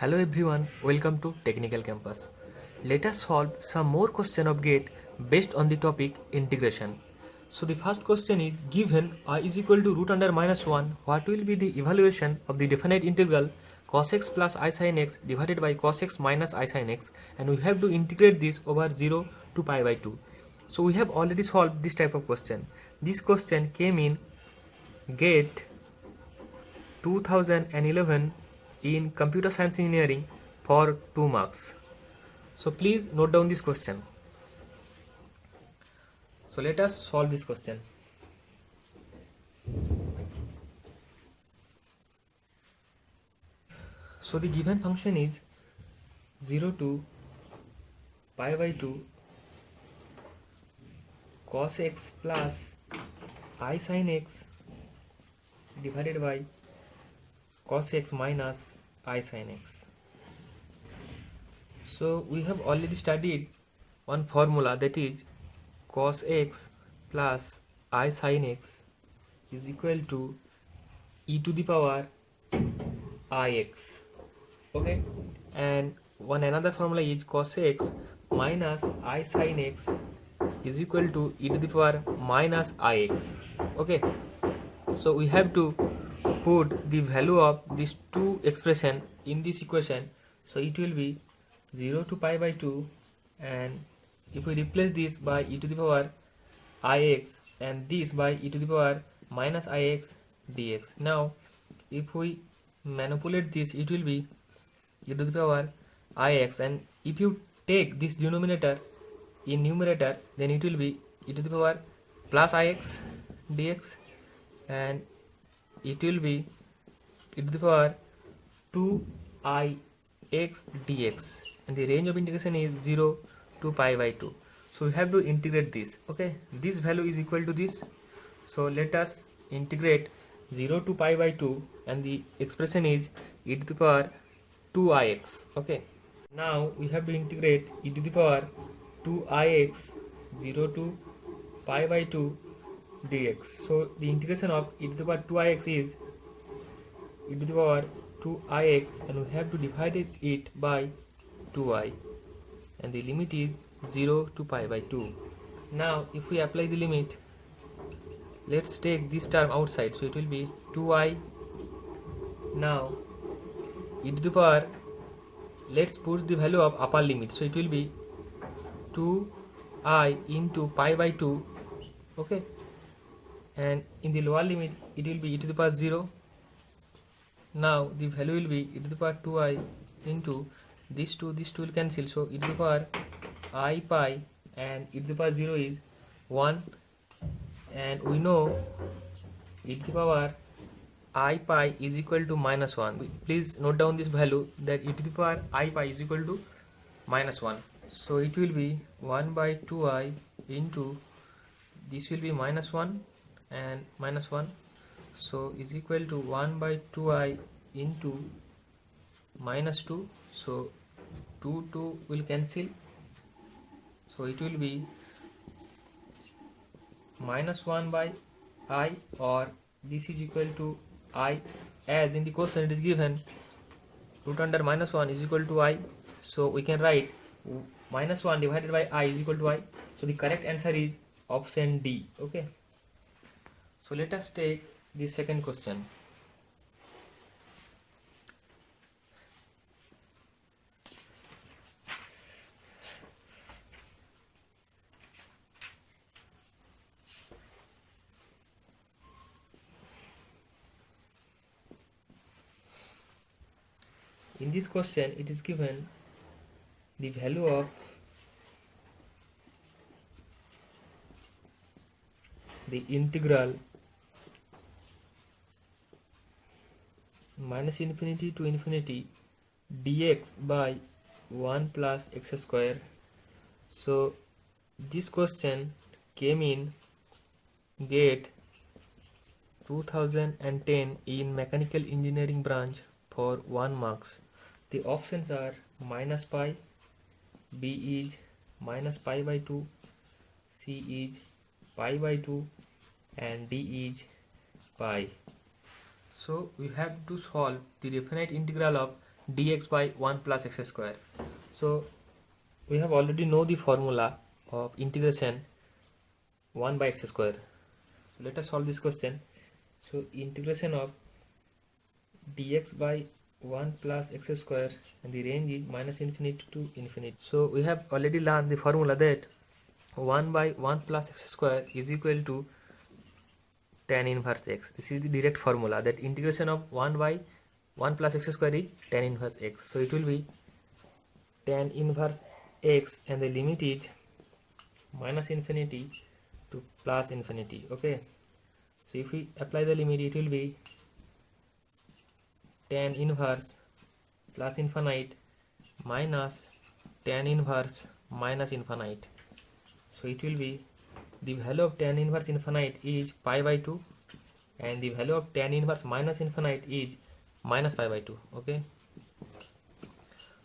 Hello everyone, welcome to Technical Campus. Let us solve some more question of GATE based on the topic integration. So the first question is given I is equal to root under minus 1, what will be the evaluation of the definite integral cos x plus I sin x divided by cos x minus I sin x, and we have to integrate this over 0 to pi by 2. So we have already solved this type of question. This question came in GATE 2011 in computer science engineering for 2 marks. So please note down this question. So let us solve this question. So the given function is 0 to pi by 2 cos x plus I sin x divided by cos x minus I sin x. So we have already studied one formula, that is cos x plus I sin x is equal to e to the power ix. Okay, and one another formula is cos x minus I sin x is equal to e to the power minus ix. Okay, so we have to put the value of these two expression in this equation. So it will be 0 to pi by 2, and if we replace this by e to the power ix and this by e to the power minus ix dx. Now if we manipulate this, it will be e to the power ix, and if you take this denominator in numerator, then it will be e to the power plus ix dx, and it will be e to the power 2ix dx, and the range of integration is 0 to pi by 2. So we have to integrate this. Okay, this value is equal to this, so let us integrate 0 to pi by 2, and the expression is e to the power 2ix. Okay, now we have to integrate e to the power 2ix 0 to pi by 2 dx. So the integration of e to the power 2ix is e to the power 2ix, and we have to divide it by 2I, and the limit is 0 to pi by 2. Now if we apply the limit, let's take this term outside, so it will be 2I. Now e to the power, let's put the value of upper limit, so it will be 2I into pi by 2. Okay, and in the lower limit it will be e to the power 0. Now the value will be e to the power 2I into this 2 will cancel, so e to the power I pi, and e to the power 0 is 1, and we know e to the power I pi is equal to minus 1. Please note down this value, that e to the power I pi is equal to minus 1. So it will be 1 by 2I into this will be minus 1 and minus 1, so is equal to 1 by 2I into minus 2, so 2 will cancel, so it will be minus 1 by I, or this is equal to I, as in the question it is given root under minus 1 is equal to I, so we can write minus 1 divided by I is equal to I. So the correct answer is option D. Okay, so let us take the second question. In this question it is given the value of the integral minus infinity to infinity dx by 1 plus x square. So this question came in GATE 2010 in mechanical engineering branch for 1 marks. The options are minus pi, B is minus pi by 2, C is pi by 2, and D is pi. So we have to solve the definite integral of dx by 1 plus x square. So we have already know the formula of integration 1 by x square. So let us solve this question. So integration of dx by 1 plus x square, and the range is minus infinity to infinity. So we have already learned the formula that 1 by 1 plus x square is equal to tan inverse x. This is the direct formula, that integration of 1 by 1 plus x square is tan inverse x. So it will be tan inverse x, and the limit is minus infinity to plus infinity. Okay, so if we apply the limit, it will be tan inverse plus infinite minus tan inverse minus infinite. So it will be, the value of tan inverse infinite is pi by 2, and the value of tan inverse minus infinite is minus pi by 2. Okay,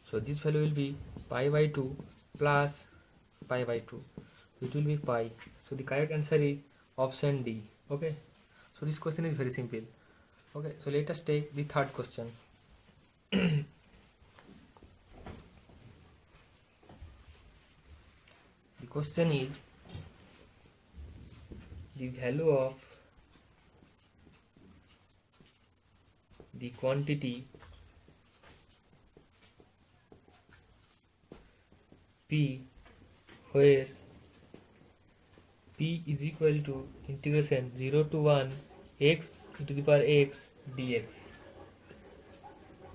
so this value will be pi by 2 plus pi by 2. It will be pi. So the correct answer is option D. Okay, so this question is very simple. Okay, so let us take the third question. The question is, the value of the quantity P where P is equal to integration 0 to 1 x to the power x dx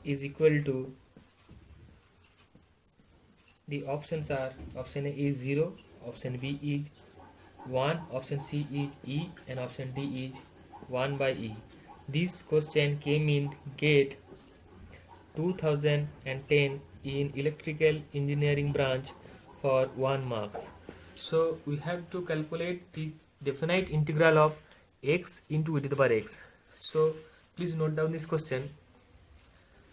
is equal to, the options are, option A is 0, option B is 1, option C is E, and option D is 1 by E. This question came in GATE 2010 in electrical engineering branch for 1 marks. So we have to calculate the definite integral of x into e to the power x. So please note down this question.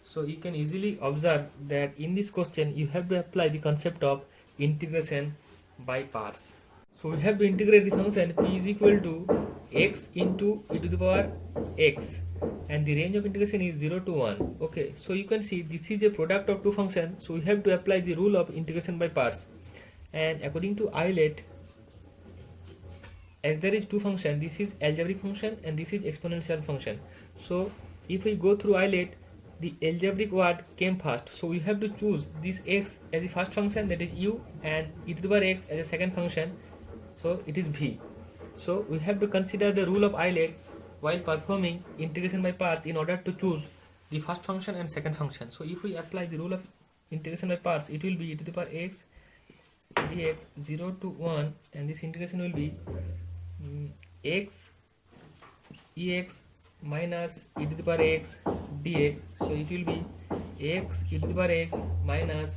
So you can easily observe that in this question you have to apply the concept of integration by parts. So we have to integrate the function p is equal to x into e to the power x, and the range of integration is 0 to 1. Okay, so you can see this is a product of two functions, so we have to apply the rule of integration by parts. And according to Eilert, as there is two functions, this is algebraic function and this is exponential function. So if we go through Eilert, the algebraic word came first, so we have to choose this x as the first function, that is u, and e to the power x as a second function, so it is v. So we have to consider the rule of Eilert while performing integration by parts in order to choose the first function and second function. So if we apply the rule of integration by parts, it will be e to the power x dx 0 to 1, and this integration will be x ex minus e to the power x dx. So it will be x e to the power x minus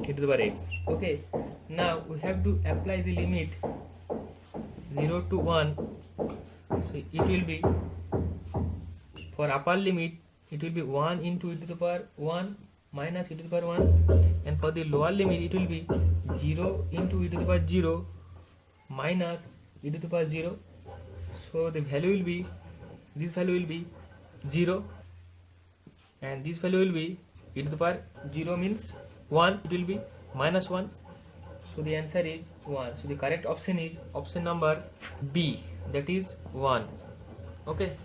e to the power x. Okay, now we have to apply the limit 0 to 1. So it will be, for upper limit it will be 1 into e to the power 1 minus e to the power 1, and for the lower limit it will be 0 into e to the power 0 minus e to the power 0. So the value will be, this value will be 0, and this value will be e to the power 0 means 1, it will be minus 1. So the answer is 1. So the correct option is option number B, that is 1. Okay.